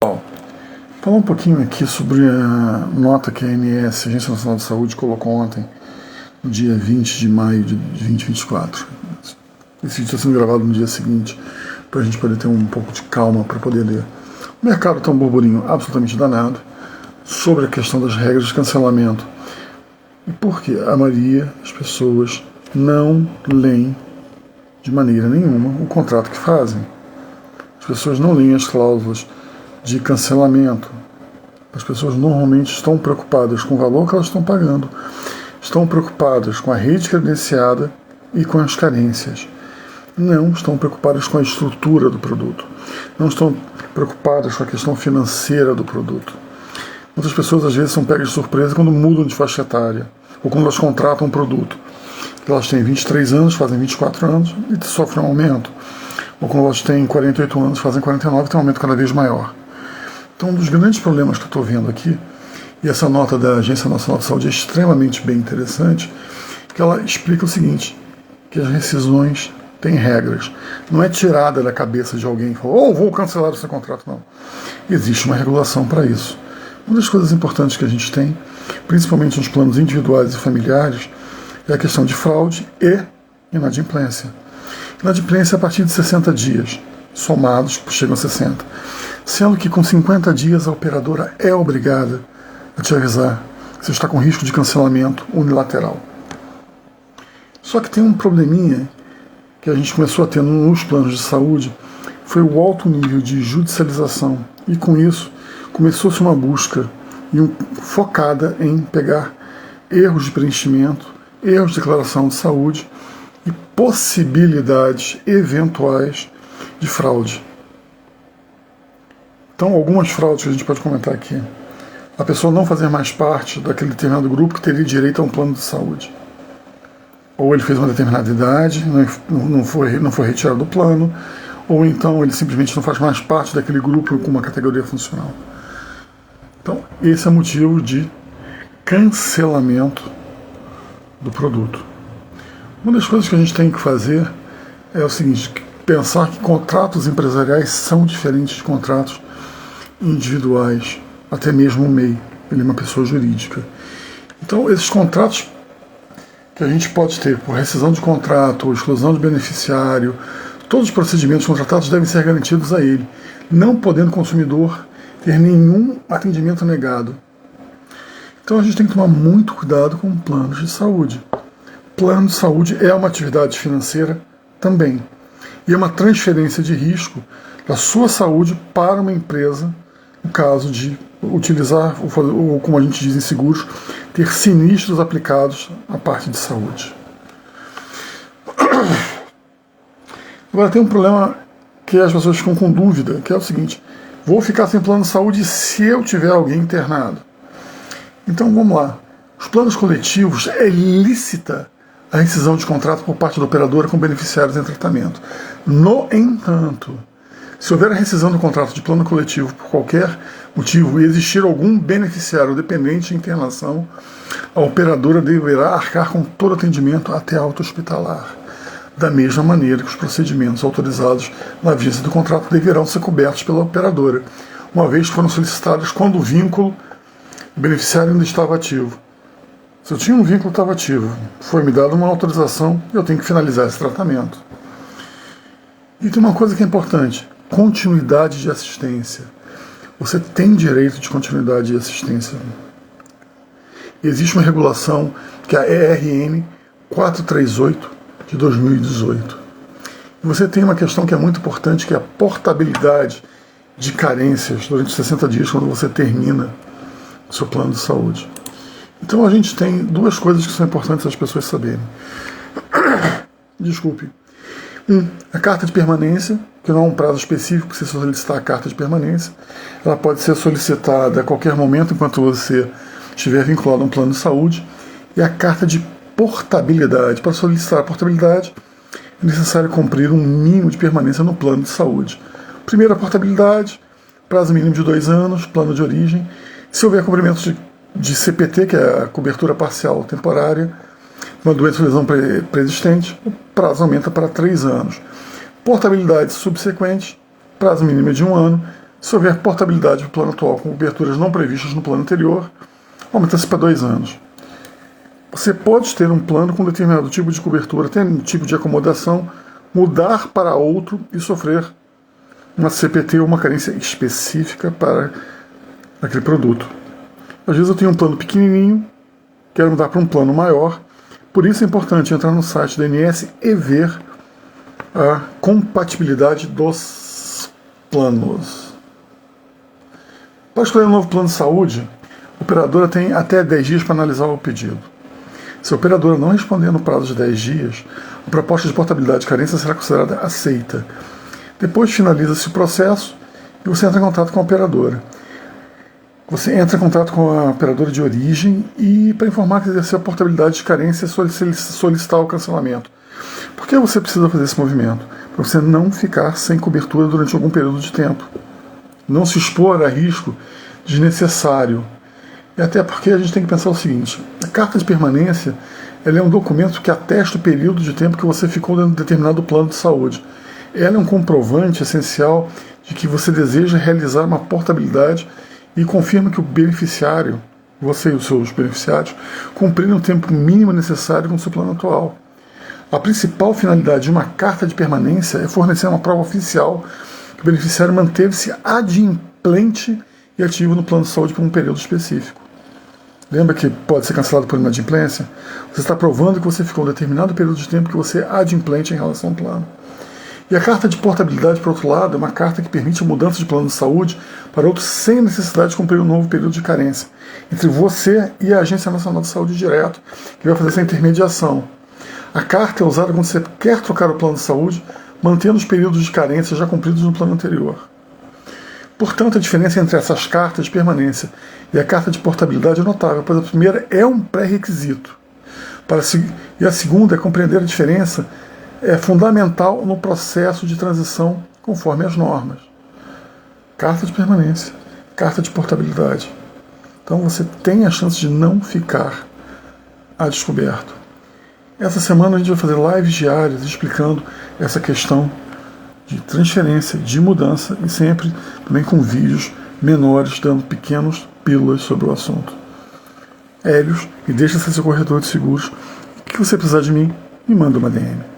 Falar um pouquinho aqui sobre a nota que a ANS, Agência Nacional de Saúde, colocou ontem, no dia 20 de maio de 2024. Esse vídeo está sendo gravado no dia seguinte, para a gente poder ter um pouco de calma para poder ler. O mercado está um burburinho absolutamente danado sobre a questão das regras de cancelamento. E por que a maioria das pessoas não leem de maneira nenhuma o contrato que fazem? As pessoas não leem as cláusulas de cancelamento. As pessoas normalmente estão preocupadas com o valor que elas estão pagando, estão preocupadas com a rede credenciada e com as carências. Não estão preocupadas com a estrutura do produto. Não estão preocupadas com a questão financeira do produto. Muitas pessoas às vezes são pegas de surpresa quando mudam de faixa etária ou quando elas contratam um produto. Elas têm 23 anos, fazem 24 anos e sofrem um aumento. Ou quando elas têm 48 anos, fazem 49 e tem um aumento cada vez maior. Então, um dos grandes problemas que eu estou vendo aqui, e essa nota da Agência Nacional de Saúde é extremamente bem interessante, que ela explica o seguinte, que as rescisões têm regras. Não é tirada da cabeça de alguém e fala, vou cancelar o seu contrato, não. Existe uma regulação para isso. Uma das coisas importantes que a gente tem, principalmente nos planos individuais e familiares, é a questão de fraude e inadimplência. Inadimplência a partir de 60 dias, somados, chegam a 60. Sendo que com 50 dias a operadora é obrigada a te avisar que você está com risco de cancelamento unilateral. Só que tem um probleminha que a gente começou a ter nos planos de saúde, foi o alto nível de judicialização. E com isso começou-se uma busca focada em pegar erros de preenchimento, erros de declaração de saúde e possibilidades eventuais de fraude. Então, algumas fraudes que a gente pode comentar aqui. A pessoa não fazer mais parte daquele determinado grupo que teria direito a um plano de saúde. Ou ele fez uma determinada idade, não foi retirado do plano, ou então ele simplesmente não faz mais parte daquele grupo com uma categoria funcional. Então, esse é motivo de cancelamento do produto. Uma das coisas que a gente tem que fazer é o seguinte, pensar que contratos empresariais são diferentes de contratos individuais, até mesmo o MEI, ele é uma pessoa jurídica. Então, esses contratos que a gente pode ter por rescisão de contrato ou exclusão de beneficiário, todos os procedimentos contratados devem ser garantidos a ele, não podendo o consumidor ter nenhum atendimento negado. Então, a gente tem que tomar muito cuidado com planos de saúde. Plano de saúde é uma atividade financeira também, e é uma transferência de risco da sua saúde para uma empresa, no caso de utilizar, ou como a gente diz em seguros, ter sinistros aplicados à parte de saúde. Agora tem um problema que as pessoas ficam com dúvida, que é o seguinte, vou ficar sem plano de saúde se eu tiver alguém internado. Então vamos lá, os planos coletivos é lícita a rescisão de contrato por parte da operadora com beneficiários em tratamento. No entanto, se houver a rescisão do contrato de plano coletivo por qualquer motivo e existir algum beneficiário dependente de internação, a operadora deverá arcar com todo atendimento até alta hospitalar. Da mesma maneira que os procedimentos autorizados na vigência do contrato deverão ser cobertos pela operadora, uma vez que foram solicitados quando o vínculo do beneficiário ainda estava ativo. Se eu tinha um vínculo que estava ativo, foi me dada uma autorização, eu tenho que finalizar esse tratamento. E tem uma coisa que é importante, continuidade de assistência. Você tem direito de continuidade de assistência. Existe uma regulação que é a ERN 438 de 2018. E você tem uma questão que é muito importante, que é a portabilidade de carências durante 60 dias quando você termina o seu plano de saúde. Então a gente tem duas coisas que são importantes as pessoas saberem. Desculpe. A carta de permanência, que não é um prazo específico para você solicitar a carta de permanência. Ela pode ser solicitada a qualquer momento enquanto você estiver vinculado a um plano de saúde. E a carta de portabilidade. Para solicitar a portabilidade, é necessário cumprir um mínimo de permanência no plano de saúde. Primeiro, a portabilidade, prazo mínimo de 2 anos, plano de origem. Se houver cumprimento de CPT, que é a cobertura parcial temporária, uma doença ou lesão pré-existente, o prazo aumenta para 3 anos. Portabilidade subsequente, prazo mínimo de 1 ano, Se houver portabilidade para o plano atual com coberturas não previstas no plano anterior, aumenta-se para 2 anos. Você pode ter um plano com determinado tipo de cobertura, até um tipo de acomodação, mudar para outro e sofrer uma CPT ou uma carência específica para aquele produto. Às vezes eu tenho um plano pequenininho, quero mudar para um plano maior, por isso é importante entrar no site da ANS e ver a compatibilidade dos planos. Para escolher um novo plano de saúde, a operadora tem até 10 dias para analisar o pedido. Se a operadora não responder no prazo de 10 dias, a proposta de portabilidade de carência será considerada aceita. Depois finaliza-se o processo e você entra em contato com a operadora. Você entra em contato com a operadora de origem e para informar que exerceu a portabilidade de carência e solicitar o cancelamento. Por que você precisa fazer esse movimento? Para você não ficar sem cobertura durante algum período de tempo. Não se expor a risco desnecessário. E até porque a gente tem que pensar o seguinte: a carta de permanência ela é um documento que atesta o período de tempo que você ficou dentro de determinado plano de saúde. Ela é um comprovante essencial de que você deseja realizar uma portabilidade e confirma que o beneficiário, você e os seus beneficiários, cumpriram o tempo mínimo necessário com o seu plano atual. A principal finalidade de uma carta de permanência é fornecer uma prova oficial que o beneficiário manteve-se adimplente e ativo no plano de saúde por um período específico. Lembra que pode ser cancelado por inadimplência? Você está provando que você ficou um determinado período de tempo que você é adimplente em relação ao plano. E a carta de portabilidade, por outro lado, é uma carta que permite a mudança de plano de saúde para outros sem necessidade de cumprir um novo período de carência, entre você e a Agência Nacional de Saúde direto, que vai fazer essa intermediação. A carta é usada quando você quer trocar o plano de saúde, mantendo os períodos de carência já cumpridos no plano anterior. Portanto, a diferença entre essas cartas de permanência e a carta de portabilidade é notável, pois a primeira é um pré-requisito. E a segunda é compreender a diferença é fundamental no processo de transição conforme as normas. Carta de permanência, carta de portabilidade. Então você tem a chance de não ficar a descoberto. Essa semana a gente vai fazer lives diárias explicando essa questão de transferência, de mudança e sempre também com vídeos menores dando pequenas pílulas sobre o assunto. Hélios, e deixa ser seu corretor de seguros. O que você precisar de mim, me manda uma DM.